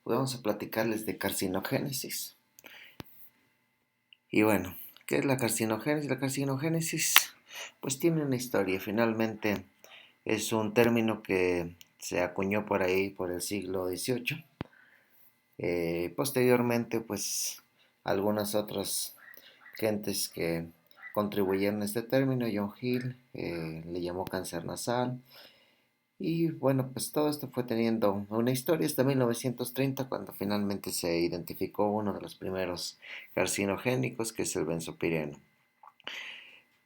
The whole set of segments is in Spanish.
Pues vamos a platicarles de carcinogénesis. Y bueno, ¿qué es la carcinogénesis? La carcinogénesis pues tiene una historia. Finalmente es un término que se acuñó por ahí por el siglo XVIII. Posteriormente pues algunas otras gentes que contribuyeron a este término, John Hill le llamó cáncer nasal. Y bueno, pues todo esto fue teniendo una historia hasta 1930 cuando finalmente se identificó uno de los primeros carcinogénicos, que es el benzopireno.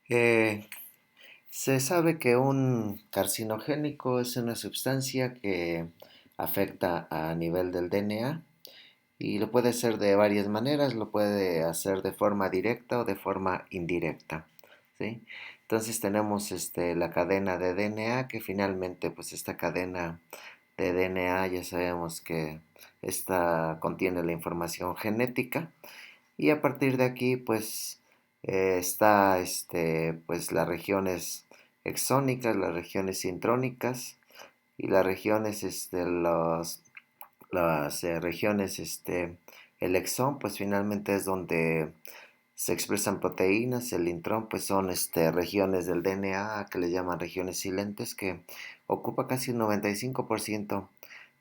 Eh, Se sabe que un carcinogénico es una sustancia que afecta a nivel del DNA y lo puede hacer de varias maneras, lo puede hacer de forma directa o de forma indirecta, ¿sí? Entonces tenemos la cadena de DNA que finalmente pues esta cadena de DNA ya sabemos que esta contiene la información genética y a partir de aquí pues está pues las regiones exónicas, las regiones intrónicas y las regiones las regiones el exón pues finalmente es donde se expresan proteínas, el intrón pues son regiones del DNA que le llaman regiones silentes que ocupa casi un 95%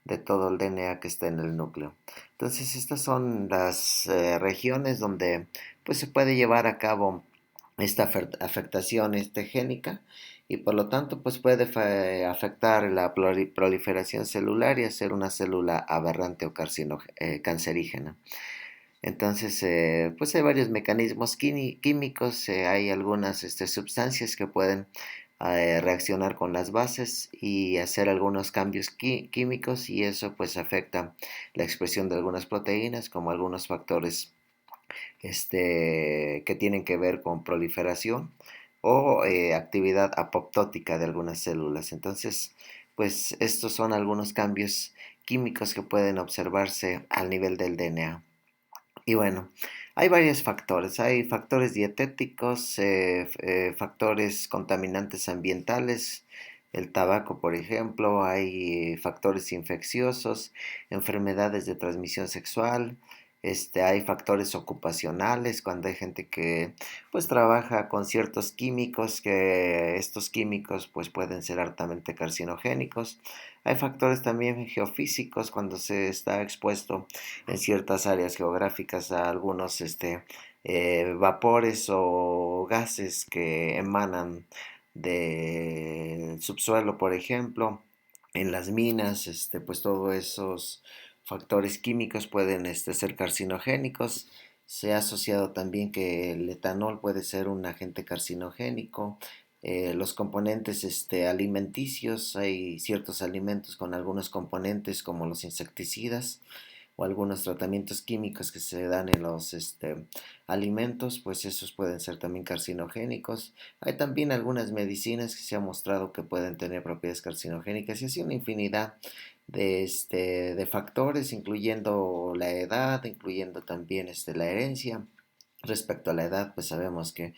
de todo el DNA que está en el núcleo. Entonces estas son las regiones donde pues se puede llevar a cabo esta afectación génica y por lo tanto pues puede afectar la proliferación celular y hacer una célula aberrante o cancerígena. Entonces, pues hay varios mecanismos químicos, hay algunas sustancias que pueden reaccionar con las bases y hacer algunos cambios químicos y eso pues afecta la expresión de algunas proteínas como algunos factores que tienen que ver con proliferación o actividad apoptótica de algunas células. Entonces, pues estos son algunos cambios químicos que pueden observarse al nivel del DNA. Y bueno, hay varios factores. Hay factores dietéticos, factores contaminantes ambientales, el tabaco, por ejemplo. Hay factores infecciosos, enfermedades de transmisión sexual. Hay factores ocupacionales, cuando hay gente que pues trabaja con ciertos químicos, que estos químicos pues pueden ser altamente carcinogénicos. Hay factores también geofísicos, cuando se está expuesto en ciertas áreas geográficas a algunos vapores o gases que emanan del subsuelo, por ejemplo, en las minas, pues todos esos factores químicos pueden ser carcinogénicos. Se ha asociado también que el etanol puede ser un agente carcinogénico. Los componentes alimenticios, hay ciertos alimentos con algunos componentes como los insecticidas o algunos tratamientos químicos que se dan en los alimentos, pues esos pueden ser también carcinogénicos. Hay también algunas medicinas que se ha mostrado que pueden tener propiedades carcinogénicas y así una infinidad de factores, incluyendo la edad, incluyendo también la herencia. Respecto a la edad, pues sabemos que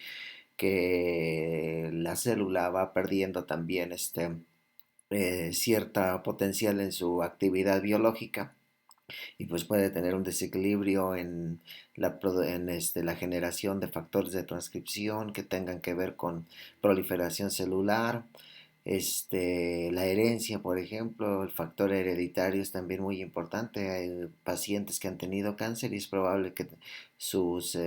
la célula va perdiendo también cierta potencial en su actividad biológica y pues puede tener un desequilibrio en la generación de factores de transcripción que tengan que ver con proliferación celular, la herencia, por ejemplo, el factor hereditario es también muy importante. Hay pacientes que han tenido cáncer y es probable que sus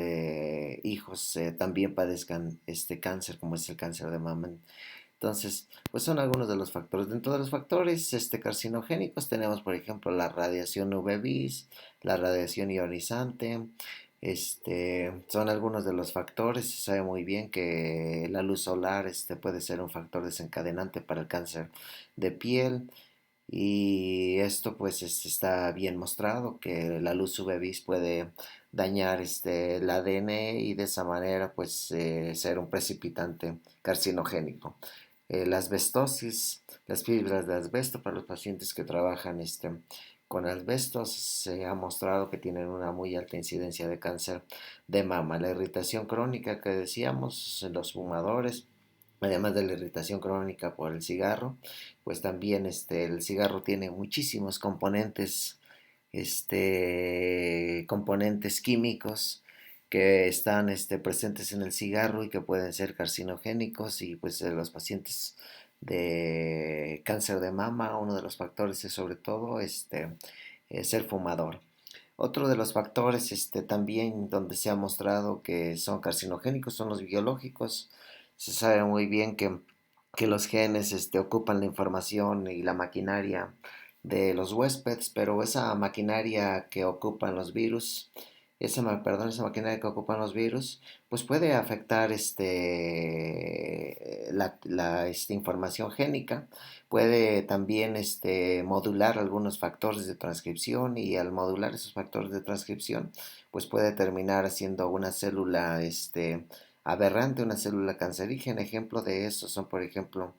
hijos también padezcan este cáncer, como es el cáncer de mama. Entonces, pues son algunos de los factores. Dentro de los factores carcinogénicos tenemos, por ejemplo, la radiación UV-Vis, la radiación ionizante. Son algunos de los factores. Se sabe muy bien que la luz solar puede ser un factor desencadenante para el cáncer de piel. Y esto pues está bien mostrado que la luz UV-Vis puede dañar el ADN y de esa manera pues ser un precipitante carcinogénico. La asbestosis, las fibras de asbesto para los pacientes que trabajan con asbestos se ha mostrado que tienen una muy alta incidencia de cáncer de mama. La irritación crónica que decíamos en los fumadores, además de la irritación crónica por el cigarro, pues también el cigarro tiene muchísimos componentes componentes químicos que están presentes en el cigarro y que pueden ser carcinogénicos y pues los pacientes de cáncer de mama, uno de los factores es sobre todo ser fumador. Otro de los factores también donde se ha mostrado que son carcinogénicos son los biológicos. Se sabe muy bien que los genes ocupan la información y la maquinaria de los huéspedes, pero esa maquinaria que ocupan los virus, esa maquinaria que ocupan los virus, pues puede afectar la información génica, puede también modular algunos factores de transcripción y al modular esos factores de transcripción, pues puede terminar siendo una célula aberrante, una célula cancerígena. Ejemplo de eso son, por ejemplo,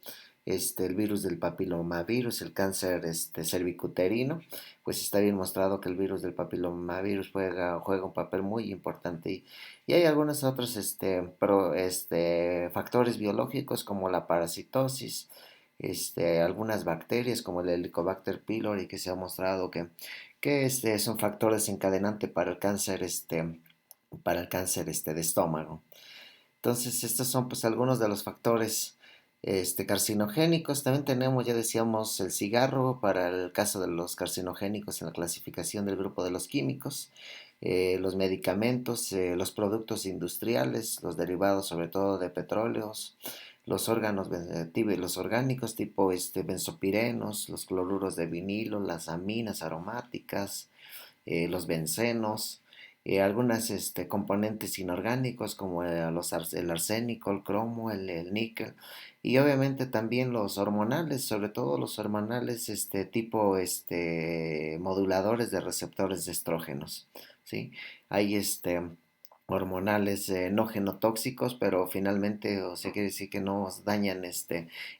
el virus del papilomavirus, el cáncer cervicuterino, pues está bien mostrado que el virus del papilomavirus juega un papel muy importante y hay algunos otros factores biológicos como la parasitosis, algunas bacterias como el Helicobacter pylori que se ha mostrado que son factores encadenantes para el cáncer de estómago. Entonces, estos son pues algunos de los factores carcinogénicos. También tenemos, ya decíamos, el cigarro para el caso de los carcinogénicos en la clasificación del grupo de los químicos, los medicamentos, los productos industriales, los derivados sobre todo de petróleos, los órganos los orgánicos tipo benzopirenos, los cloruros de vinilo, las aminas aromáticas, los bencenos, algunas componentes inorgánicos como el arsénico, el cromo, el níquel y obviamente también los hormonales, sobre todo los hormonales tipo moduladores de receptores de estrógenos, ¿sí? Hay hormonales no genotóxicos, pero finalmente, o sea, quiere decir que no dañan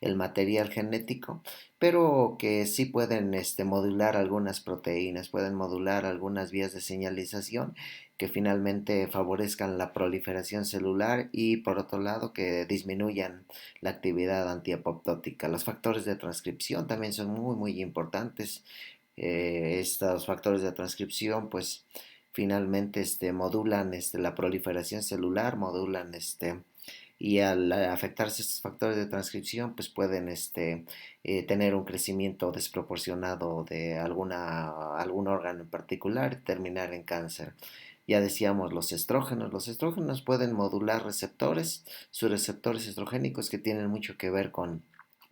el material genético, pero que sí pueden modular algunas proteínas, pueden modular algunas vías de señalización que finalmente favorezcan la proliferación celular y por otro lado que disminuyan la actividad antiapoptótica. Los factores de transcripción también son muy importantes. Estos factores de transcripción pues finalmente modulan la proliferación celular, modulan y al afectarse estos factores de transcripción pues pueden tener un crecimiento desproporcionado de algún órgano en particular y terminar en cáncer. Ya decíamos los estrógenos pueden modular receptores, sus receptores estrogénicos que tienen mucho que ver con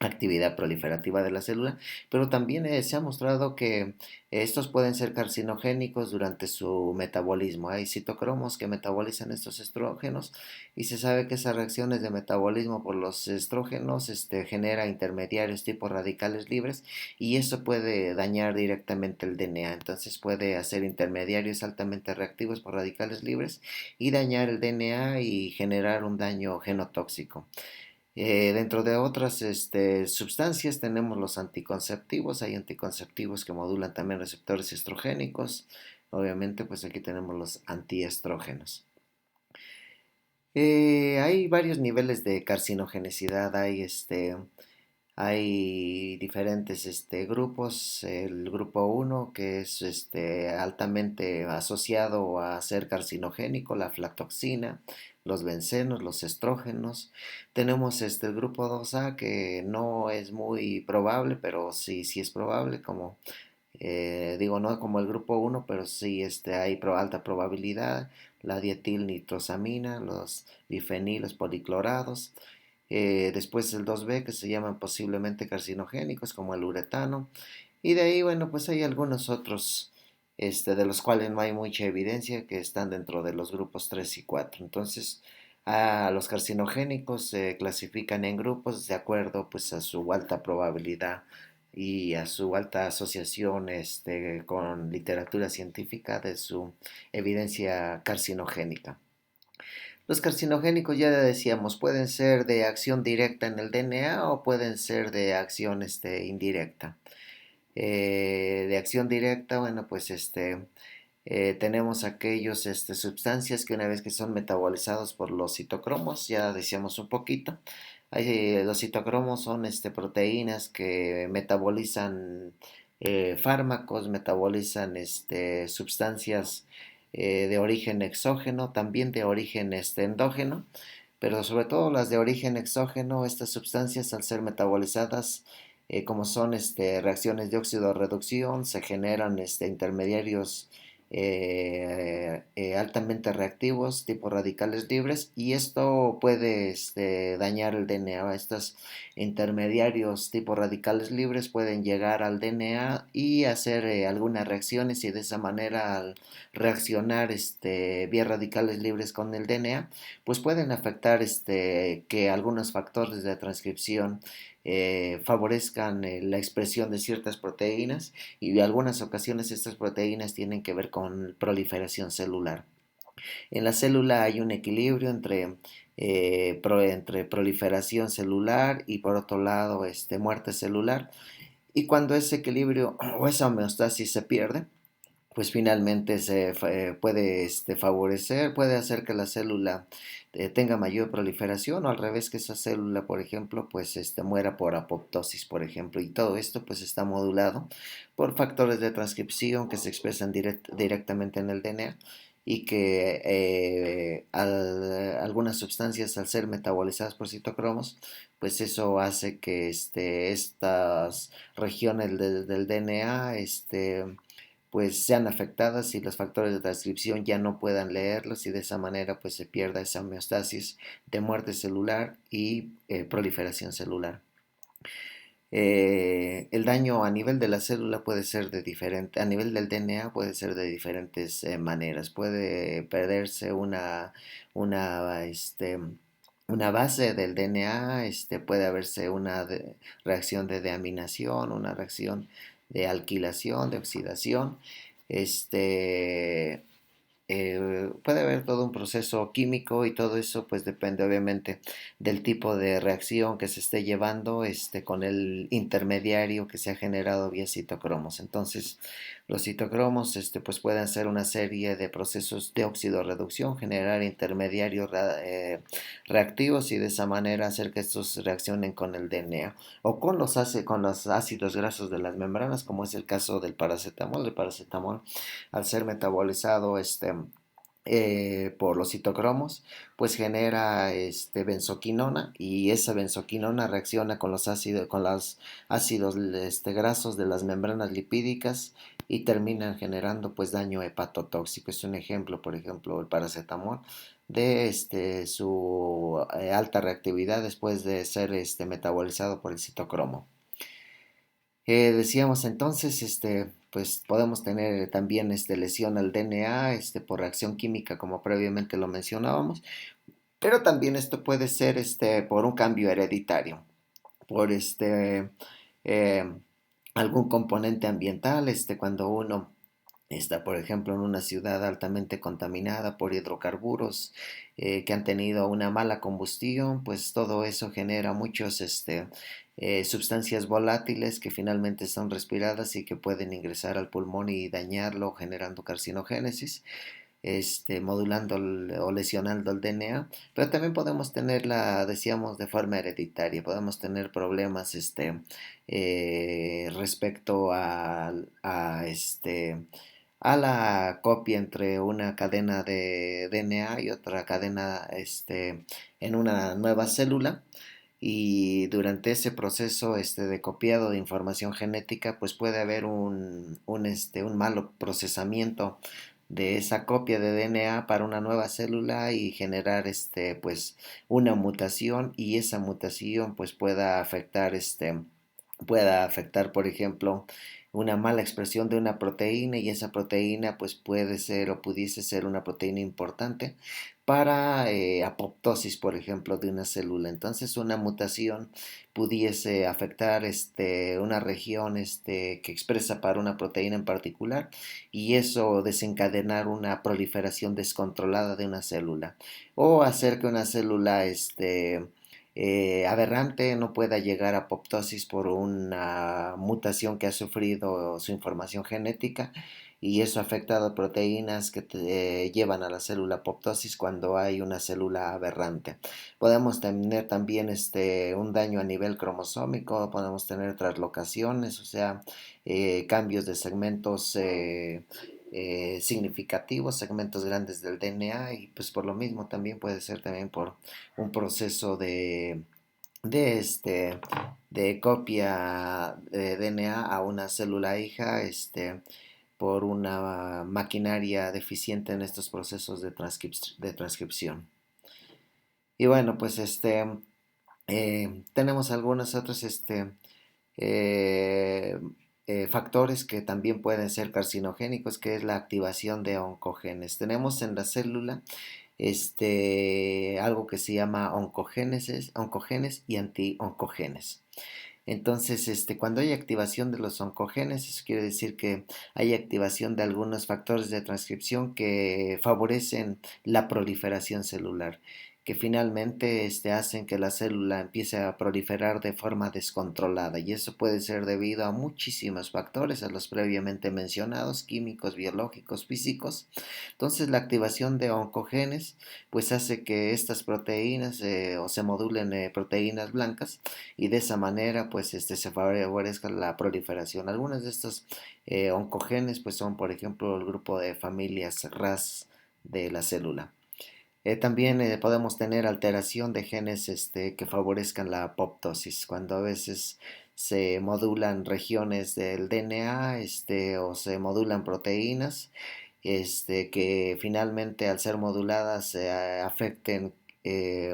actividad proliferativa de la célula, pero también se ha mostrado que estos pueden ser carcinogénicos durante su metabolismo. Hay citocromos que metabolizan estos estrógenos y se sabe que esas reacciones de metabolismo por los estrógenos genera intermediarios tipo radicales libres y eso puede dañar directamente el DNA. Entonces puede hacer intermediarios altamente reactivos por radicales libres y dañar el DNA y generar un daño genotóxico. Dentro de otras sustancias tenemos los anticonceptivos. Hay anticonceptivos que modulan también receptores estrogénicos. Obviamente, pues aquí tenemos los antiestrógenos. Hay varios niveles de carcinogenicidad. Hay diferentes grupos. El grupo uno que es altamente asociado a ser carcinogénico, la aflatoxina, los bencenos, los estrógenos. Tenemos el grupo 2A que no es muy probable, pero sí es probable, como digo, no como el grupo uno pero sí hay alta probabilidad, la dietilnitrosamina, los bifenilos policlorados. Después el 2B que se llaman posiblemente carcinogénicos como el uretano y de ahí bueno pues hay algunos otros de los cuales no hay mucha evidencia que están dentro de los grupos 3 y 4. Entonces a los carcinogénicos se clasifican en grupos de acuerdo pues a su alta probabilidad y a su alta asociación con literatura científica de su evidencia carcinogénica. Los carcinogénicos, ya decíamos, pueden ser de acción directa en el DNA o pueden ser de acción indirecta. De acción directa, bueno, pues tenemos aquellos sustancias que una vez que son metabolizados por los citocromos, ya decíamos un poquito, los citocromos son proteínas que metabolizan fármacos, metabolizan sustancias de origen exógeno, también de origen endógeno, pero sobre todo las de origen exógeno, estas sustancias al ser metabolizadas, como son reacciones de óxido-reducción, se generan intermediarios altamente reactivos, tipo radicales libres, y esto puede dañar el DNA. Estos intermediarios tipo radicales libres pueden llegar al DNA y hacer algunas reacciones, y de esa manera, al reaccionar vía radicales libres con el DNA, pues pueden afectar que algunos factores de transcripción favorezcan la expresión de ciertas proteínas, y en algunas ocasiones estas proteínas tienen que ver con proliferación celular. En la célula hay un equilibrio entre proliferación celular y por otro lado muerte celular, y cuando ese equilibrio o esa homeostasis se pierde, pues finalmente se puede favorecer, puede hacer que la célula tenga mayor proliferación, o al revés, que esa célula, por ejemplo, pues muera por apoptosis, por ejemplo, y todo esto pues está modulado por factores de transcripción que se expresan directamente en el DNA, y que algunas sustancias, al ser metabolizadas por citocromos, pues eso hace que estas regiones del DNA pues sean afectadas y los factores de transcripción ya no puedan leerlos, y de esa manera pues se pierda esa homeostasis de muerte celular y proliferación celular. El daño a nivel de la célula puede ser de diferente, a nivel del DNA puede ser de diferentes maneras. Puede perderse una, una base del DNA, puede haberse una reacción de deaminación, una reacción de alquilación, de oxidación, este, puede haber todo un proceso químico, y todo eso pues depende obviamente del tipo de reacción que se esté llevando con el intermediario que se ha generado vía citocromos. Entonces los citocromos pues pueden hacer una serie de procesos de oxidorreducción, generar intermediarios reactivos, y de esa manera hacer que estos reaccionen con el DNA o con los ácidos grasos de las membranas, como es el caso del paracetamol. El paracetamol, al ser metabolizado por los citocromos, pues genera benzoquinona, y esa benzoquinona reacciona con los ácidos grasos de las membranas lipídicas, y terminan generando pues daño hepatotóxico. Es un ejemplo, por ejemplo, el paracetamol, de su alta reactividad después de ser metabolizado por el citocromo. Decíamos entonces, pues podemos tener también lesión al DNA por reacción química, como previamente lo mencionábamos, pero también esto puede ser por un cambio hereditario, por eh, algún componente ambiental, cuando uno está, por ejemplo, en una ciudad altamente contaminada por hidrocarburos que han tenido una mala combustión, pues todo eso genera muchos sustancias volátiles que finalmente son respiradas y que pueden ingresar al pulmón y dañarlo, generando carcinogénesis, modulando o lesionando el DNA. Pero también podemos tenerla, decíamos, de forma hereditaria. Podemos tener problemas respecto a la copia entre una cadena de DNA y otra cadena en una nueva célula, y durante ese proceso de copiado de información genética pues puede haber un malo procesamiento de esa copia de DNA para una nueva célula, y generar pues una mutación, y esa mutación pues pueda afectar, por ejemplo, una mala expresión de una proteína, y esa proteína pues puede ser o pudiese ser una proteína importante para apoptosis, por ejemplo, de una célula. Entonces una mutación pudiese afectar una región que expresa para una proteína en particular, y eso desencadenar una proliferación descontrolada de una célula, o hacer que una célula aberrante no pueda llegar a apoptosis por una mutación que ha sufrido su información genética, y eso afecta a proteínas que llevan a la célula apoptosis cuando hay una célula aberrante. Podemos tener también un daño a nivel cromosómico, podemos tener traslocaciones, o sea, cambios de segmentos significativos, segmentos grandes del DNA, y pues por lo mismo también puede ser también por un proceso de este de copia de DNA a una célula hija, por una maquinaria deficiente en estos procesos de transcripción. Y bueno, pues tenemos algunos otros eh, factores que también pueden ser carcinogénicos, que es la activación de oncogenes. Tenemos en la célula algo que se llama oncogenes y antioncogenes. Entonces, cuando hay activación de los oncogenes, eso quiere decir que hay activación de algunos factores de transcripción que favorecen la proliferación celular, que finalmente hacen que la célula empiece a proliferar de forma descontrolada, y eso puede ser debido a muchísimos factores, a los previamente mencionados, químicos, biológicos, físicos. Entonces, la activación de oncogenes pues hace que estas proteínas o se modulen proteínas blancas, y de esa manera pues se favorezca la proliferación. Algunos de estos oncogenes pues son, por ejemplo, el grupo de familias RAS de la célula. También podemos tener alteración de genes que favorezcan la apoptosis, cuando a veces se modulan regiones del DNA, o se modulan proteínas, que finalmente, al ser moduladas, afecten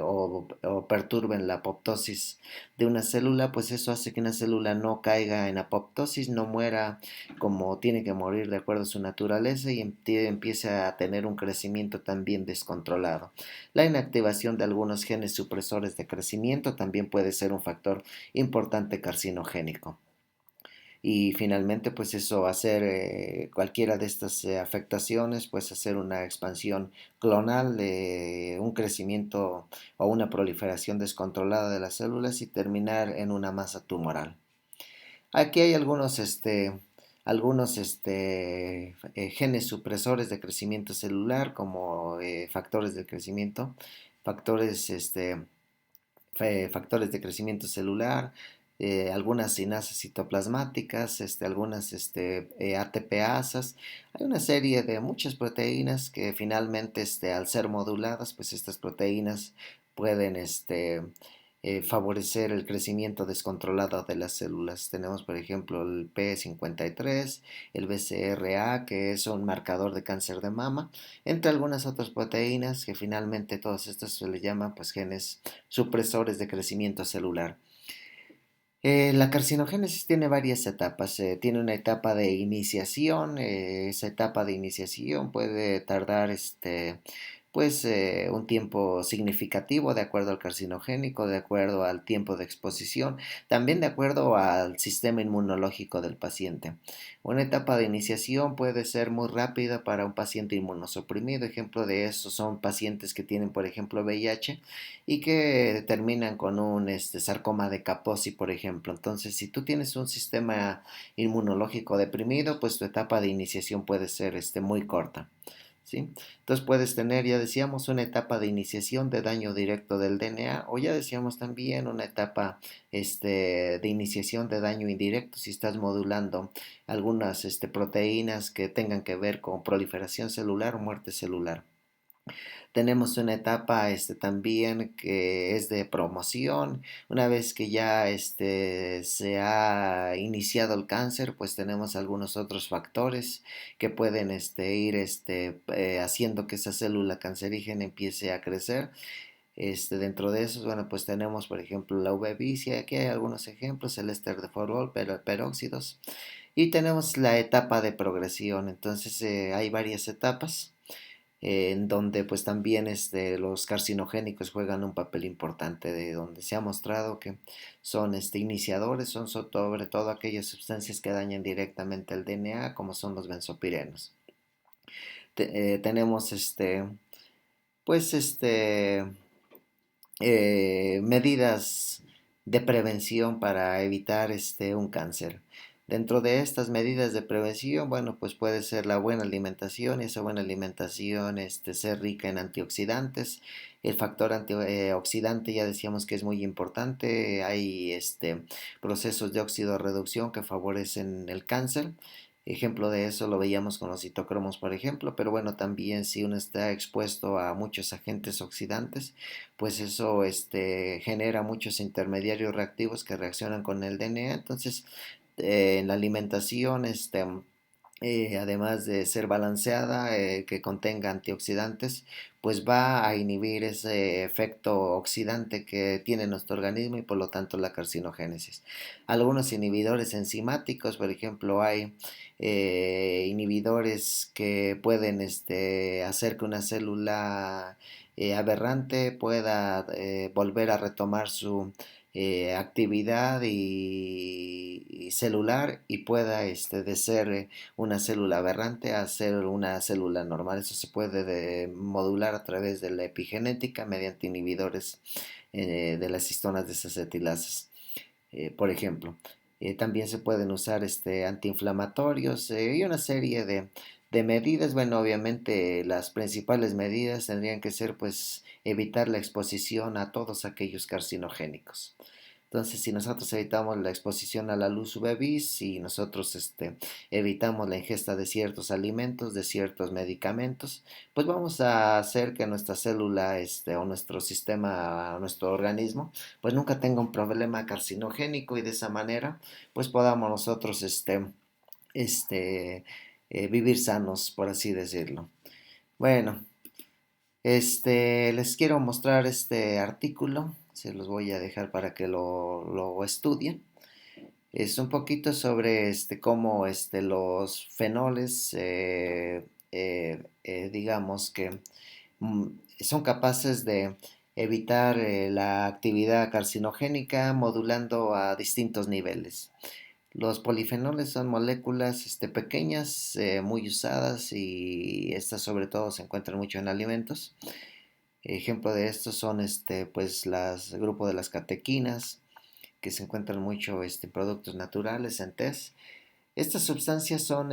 o perturben la apoptosis de una célula, pues eso hace que una célula no caiga en apoptosis, no muera como tiene que morir de acuerdo a su naturaleza, y empiece a tener un crecimiento también descontrolado. La inactivación de algunos genes supresores de crecimiento también puede ser un factor importante carcinogénico. Y finalmente pues eso, hacer cualquiera de estas afectaciones, pues hacer una expansión clonal, un crecimiento o una proliferación descontrolada de las células, y terminar en una masa tumoral. Aquí hay algunos genes supresores de crecimiento celular, como factores de crecimiento, factores factores de crecimiento celular, algunas sinasas citoplasmáticas, algunas ATPasas. Hay una serie de muchas proteínas que finalmente, al ser moduladas, pues estas proteínas pueden favorecer el crecimiento descontrolado de las células. Tenemos, por ejemplo, el P53, el BCRA, que es un marcador de cáncer de mama, entre algunas otras proteínas, que finalmente todos estos se les llaman pues genes supresores de crecimiento celular. La carcinogénesis tiene varias etapas. Tiene una etapa de iniciación. Esa etapa de iniciación puede tardar pues un tiempo significativo, de acuerdo al carcinogénico, de acuerdo al tiempo de exposición, también de acuerdo al sistema inmunológico del paciente. Una etapa de iniciación puede ser muy rápida para un paciente inmunosuprimido. Ejemplo de eso son pacientes que tienen, por ejemplo, VIH, y que terminan con un sarcoma de Kaposi, por ejemplo. Entonces, si tú tienes un sistema inmunológico deprimido, pues tu etapa de iniciación puede ser muy corta, ¿sí? Entonces puedes tener, ya decíamos, una etapa de iniciación de daño directo del DNA, o ya decíamos también una etapa de iniciación de daño indirecto, si estás modulando algunas proteínas que tengan que ver con proliferación celular o muerte celular. Tenemos una etapa también que es de promoción. Una vez que ya se ha iniciado el cáncer, pues tenemos algunos otros factores que pueden ir haciendo que esa célula cancerígena empiece a crecer. Dentro de esos, bueno, pues tenemos, por ejemplo, la uveicia. Aquí hay algunos ejemplos: el éster de Forol, peróxidos. Y tenemos la etapa de progresión. Entonces hay varias etapas en donde pues también los carcinogénicos juegan un papel importante, de donde se ha mostrado que son iniciadores, son sobre todo aquellas sustancias que dañan directamente el DNA, como son los benzopirenos. Tenemos pues medidas de prevención para evitar un cáncer. Dentro de estas medidas de prevención, bueno, pues puede ser la buena alimentación, y esa buena alimentación ser rica en antioxidantes. El factor antioxidante ya decíamos que es muy importante. Hay procesos de oxidorreducción que favorecen el cáncer. Ejemplo de eso lo veíamos con los citocromos, por ejemplo, pero bueno, también si uno está expuesto a muchos agentes oxidantes, pues eso genera muchos intermediarios reactivos que reaccionan con el DNA. Entonces, en la alimentación, además de ser balanceada, que contenga antioxidantes, pues va a inhibir ese efecto oxidante que tiene nuestro organismo y por lo tanto la carcinogénesis. Algunos inhibidores enzimáticos, por ejemplo, hay inhibidores que pueden hacer que una célula aberrante pueda volver a retomar su actividad y celular y pueda de ser una célula aberrante a ser una célula normal. Eso se puede modular a través de la epigenética mediante inhibidores de las histonas desacetilasas, por ejemplo. También se pueden usar antiinflamatorios y una serie de medidas. Bueno, obviamente las principales medidas tendrían que ser pues evitar la exposición a todos aquellos carcinogénicos. Entonces, si nosotros evitamos la exposición a la luz UVB, si nosotros evitamos la ingesta de ciertos alimentos, de ciertos medicamentos, pues vamos a hacer que nuestra célula o nuestro sistema, o nuestro organismo, pues nunca tenga un problema carcinogénico y de esa manera, pues podamos nosotros este, vivir sanos, por así decirlo. Bueno, les quiero mostrar este artículo, se los voy a dejar para que lo estudien. Es un poquito sobre cómo los fenoles, digamos que mm, son capaces de evitar la actividad carcinogénica modulando a distintos niveles. Los polifenoles son moléculas pequeñas, muy usadas y estas sobre todo se encuentran mucho en alimentos. Ejemplo de estos son pues el grupo de las catequinas, que se encuentran mucho en productos naturales, en tés. Estas sustancias son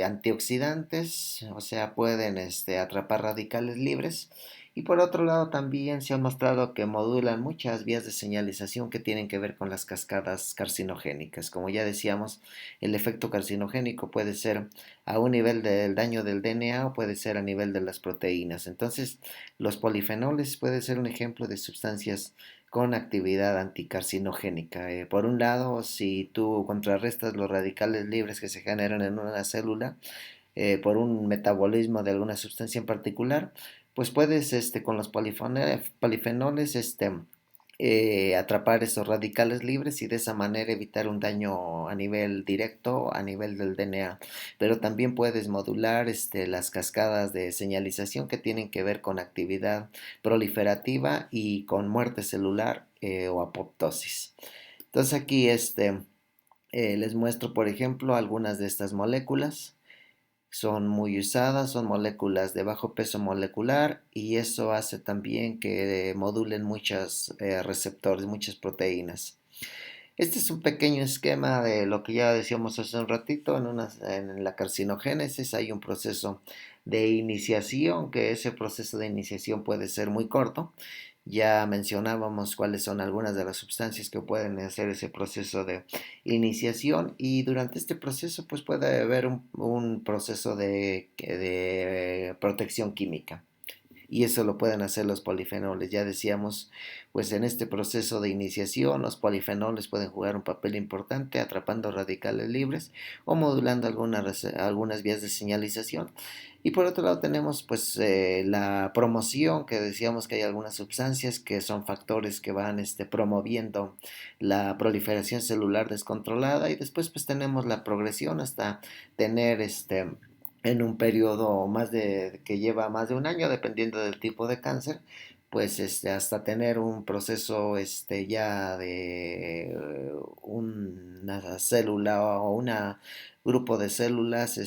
antioxidantes, o sea, pueden atrapar radicales libres. Y por otro lado también se ha mostrado que modulan muchas vías de señalización que tienen que ver con las cascadas carcinogénicas. Como ya decíamos, el efecto carcinogénico puede ser a un nivel del daño del DNA o puede ser a nivel de las proteínas. Entonces, los polifenoles pueden ser un ejemplo de sustancias con actividad anticarcinogénica. Por un lado, si tú contrarrestas los radicales libres que se generan en una célula por un metabolismo de alguna sustancia en particular, pues puedes con los polifenoles atrapar esos radicales libres y de esa manera evitar un daño a nivel directo, a nivel del DNA. Pero también puedes modular las cascadas de señalización que tienen que ver con actividad proliferativa y con muerte celular o apoptosis. Entonces aquí les muestro, por ejemplo, algunas de estas moléculas. Son muy usadas, son moléculas de bajo peso molecular y eso hace también que modulen muchos receptores, muchas proteínas. Este es un pequeño esquema de lo que ya decíamos hace un ratito. En la carcinogénesis hay un proceso de iniciación, que ese proceso de iniciación puede ser muy corto. Ya mencionábamos cuáles son algunas de las sustancias que pueden hacer ese proceso de iniciación y durante este proceso pues puede haber un proceso de protección química y eso lo pueden hacer los polifenoles. Ya decíamos, pues en este proceso de iniciación los polifenoles pueden jugar un papel importante atrapando radicales libres o modulando algunas vías de señalización. Y por otro lado tenemos pues la promoción, que decíamos que hay algunas sustancias que son factores que van promoviendo la proliferación celular descontrolada y después pues tenemos la progresión hasta tener en un periodo que lleva más de un año, dependiendo del tipo de cáncer, pues hasta tener un proceso ya de una célula o un grupo de células,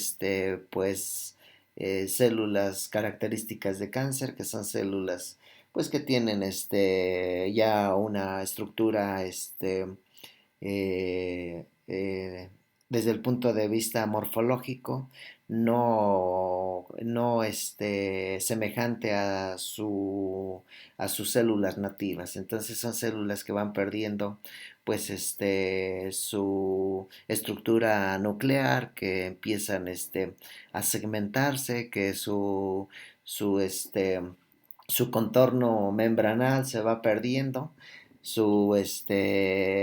pues células características de cáncer, que son células pues que tienen ya una estructura eh, desde el punto de vista morfológico, no semejante a sus células nativas. Entonces son células que van perdiendo pues su estructura nuclear, que empiezan a segmentarse, que su, este, su contorno membranal se va perdiendo, su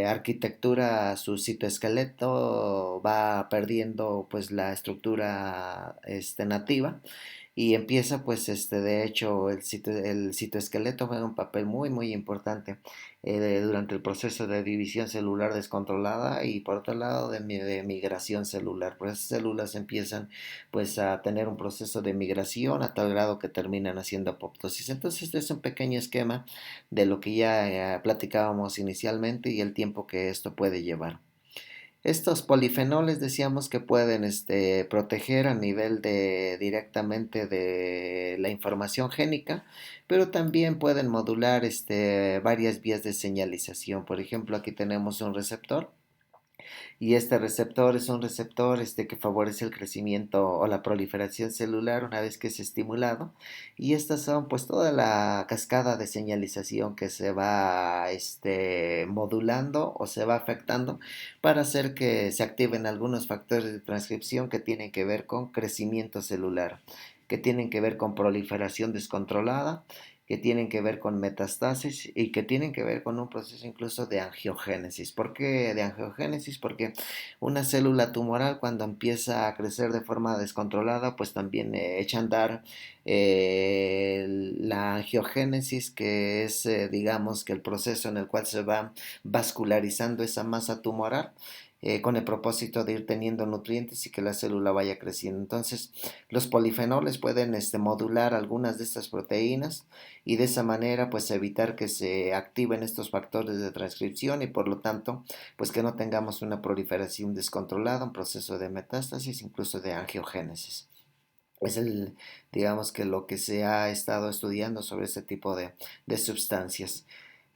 arquitectura, su citoesqueleto va perdiendo pues la estructura nativa, y empieza pues de hecho el citoesqueleto juega un papel muy muy importante durante el proceso de división celular descontrolada, y por otro lado de migración celular. Pues esas células empiezan pues a tener un proceso de migración a tal grado que terminan haciendo apoptosis. Entonces este es un pequeño esquema de lo que ya platicábamos inicialmente y el tiempo que esto puede llevar. Estos polifenoles decíamos que pueden proteger a nivel de directamente de la información génica, pero también pueden modular varias vías de señalización. Por ejemplo, aquí tenemos un receptor, y este receptor es un receptor que favorece el crecimiento o la proliferación celular una vez que es estimulado, y estas son pues toda la cascada de señalización que se va modulando o se va afectando para hacer que se activen algunos factores de transcripción que tienen que ver con crecimiento celular, que tienen que ver con proliferación descontrolada, que tienen que ver con metastasis y que tienen que ver con un proceso incluso de angiogénesis. ¿Por qué de angiogénesis? Porque una célula tumoral, cuando empieza a crecer de forma descontrolada, pues también echa a andar la angiogénesis, que es digamos que el proceso en el cual se va vascularizando esa masa tumoral, con el propósito de ir teniendo nutrientes y que la célula vaya creciendo. Entonces, los polifenoles pueden modular algunas de estas proteínas, y de esa manera pues evitar que se activen estos factores de transcripción, y por lo tanto pues que no tengamos una proliferación descontrolada, un proceso de metástasis, incluso de angiogénesis. Es digamos que lo que se ha estado estudiando sobre este tipo de sustancias.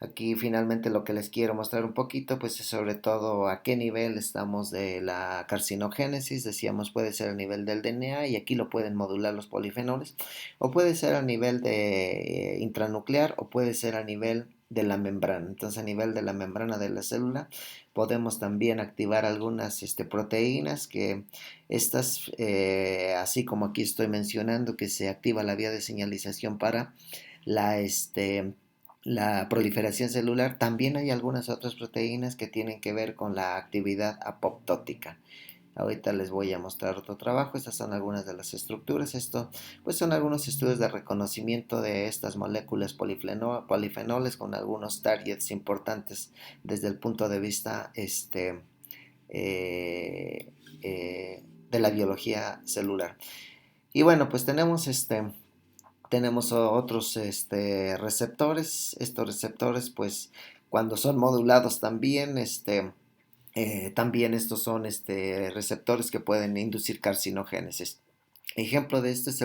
Aquí finalmente lo que les quiero mostrar un poquito pues es sobre todo a qué nivel estamos de la carcinogénesis. Decíamos, puede ser a nivel del DNA, y aquí lo pueden modular los polifenoles, o puede ser a nivel de intranuclear, o puede ser a nivel de la membrana. Entonces a nivel de la membrana de la célula podemos también activar algunas proteínas, que estas, así como aquí estoy mencionando que se activa la vía de señalización para la, la proliferación celular, también hay algunas otras proteínas que tienen que ver con la actividad apoptótica. Ahorita les voy a mostrar otro trabajo. Estas son algunas de las estructuras. Esto pues son algunos estudios de reconocimiento de estas moléculas polifenoles con algunos targets importantes desde el punto de vista eh, de la biología celular. Y bueno, pues tenemos otros receptores. Estos receptores pues cuando son modulados también también estos son receptores que pueden inducir carcinogénesis. Ejemplo de esto es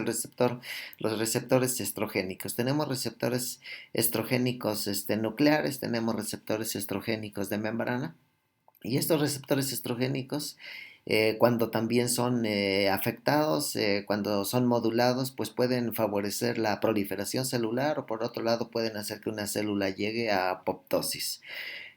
los receptores estrogénicos. Tenemos receptores estrogénicos nucleares, tenemos receptores estrogénicos de membrana, y estos receptores estrogénicos, cuando también son afectados, cuando son modulados, pues pueden favorecer la proliferación celular, o por otro lado pueden hacer que una célula llegue a apoptosis.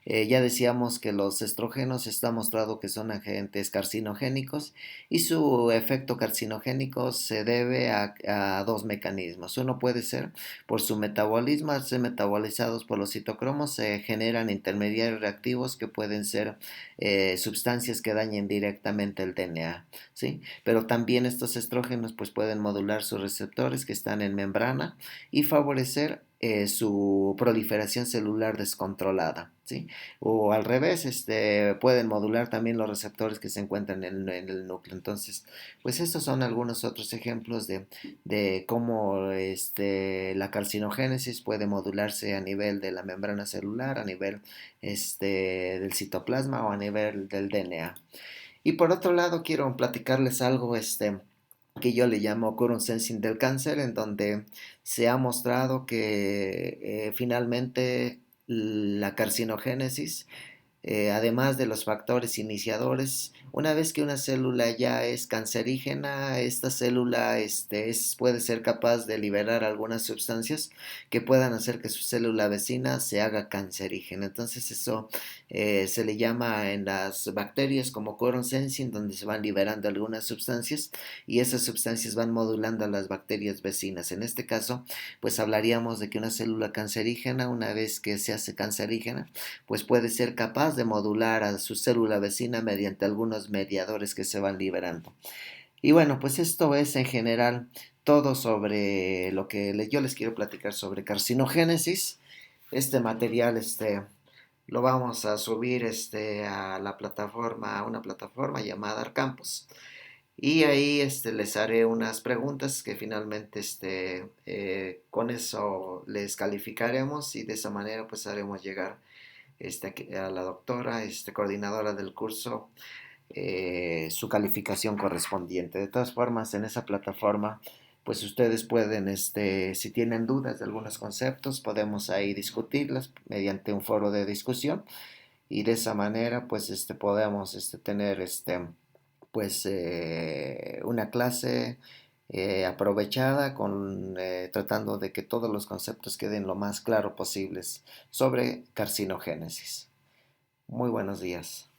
Ya decíamos que los estrógenos está mostrado que son agentes carcinogénicos, y su efecto carcinogénico se debe a dos mecanismos. Uno puede ser por su metabolismo. Al ser metabolizados por los citocromos se generan intermediarios reactivos que pueden ser sustancias que dañen directamente el DNA, ¿sí? Pero también estos estrógenos pues pueden modular sus receptores que están en membrana y favorecer su proliferación celular descontrolada, ¿sí? O al revés, pueden modular también los receptores que se encuentran en el núcleo. Entonces, pues estos son algunos otros ejemplos de cómo la carcinogénesis puede modularse a nivel de la membrana celular, a nivel del citoplasma o a nivel del DNA. Y por otro lado, quiero platicarles algo que yo le llamo current sensing del cáncer, en donde se ha mostrado que finalmente la carcinogénesis además de los factores iniciadores, una vez que una célula ya es cancerígena, esta célula puede ser capaz de liberar algunas sustancias que puedan hacer que su célula vecina se haga cancerígena. Entonces eso se le llama en las bacterias como quorum sensing, donde se van liberando algunas sustancias y esas sustancias van modulando a las bacterias vecinas. En este caso, pues hablaríamos de que una célula cancerígena, una vez que se hace cancerígena, pues puede ser capaz de modular a su célula vecina mediante algunos mediadores que se van liberando. Y bueno, pues esto es en general todo sobre lo que yo les quiero platicar sobre carcinogénesis. Este material lo vamos a subir a la plataforma, a una plataforma llamada Arcampus. Y ahí les haré unas preguntas que finalmente con eso les calificaremos y de esa manera pues haremos llegar a la doctora, coordinadora del curso, su calificación correspondiente. De todas formas, en esa plataforma, pues ustedes pueden, si tienen dudas de algunos conceptos, podemos ahí discutirlas mediante un foro de discusión y de esa manera, pues, podemos, tener, pues, una clase aprovechada tratando de que todos los conceptos queden lo más claro posibles sobre carcinogénesis. Muy buenos días.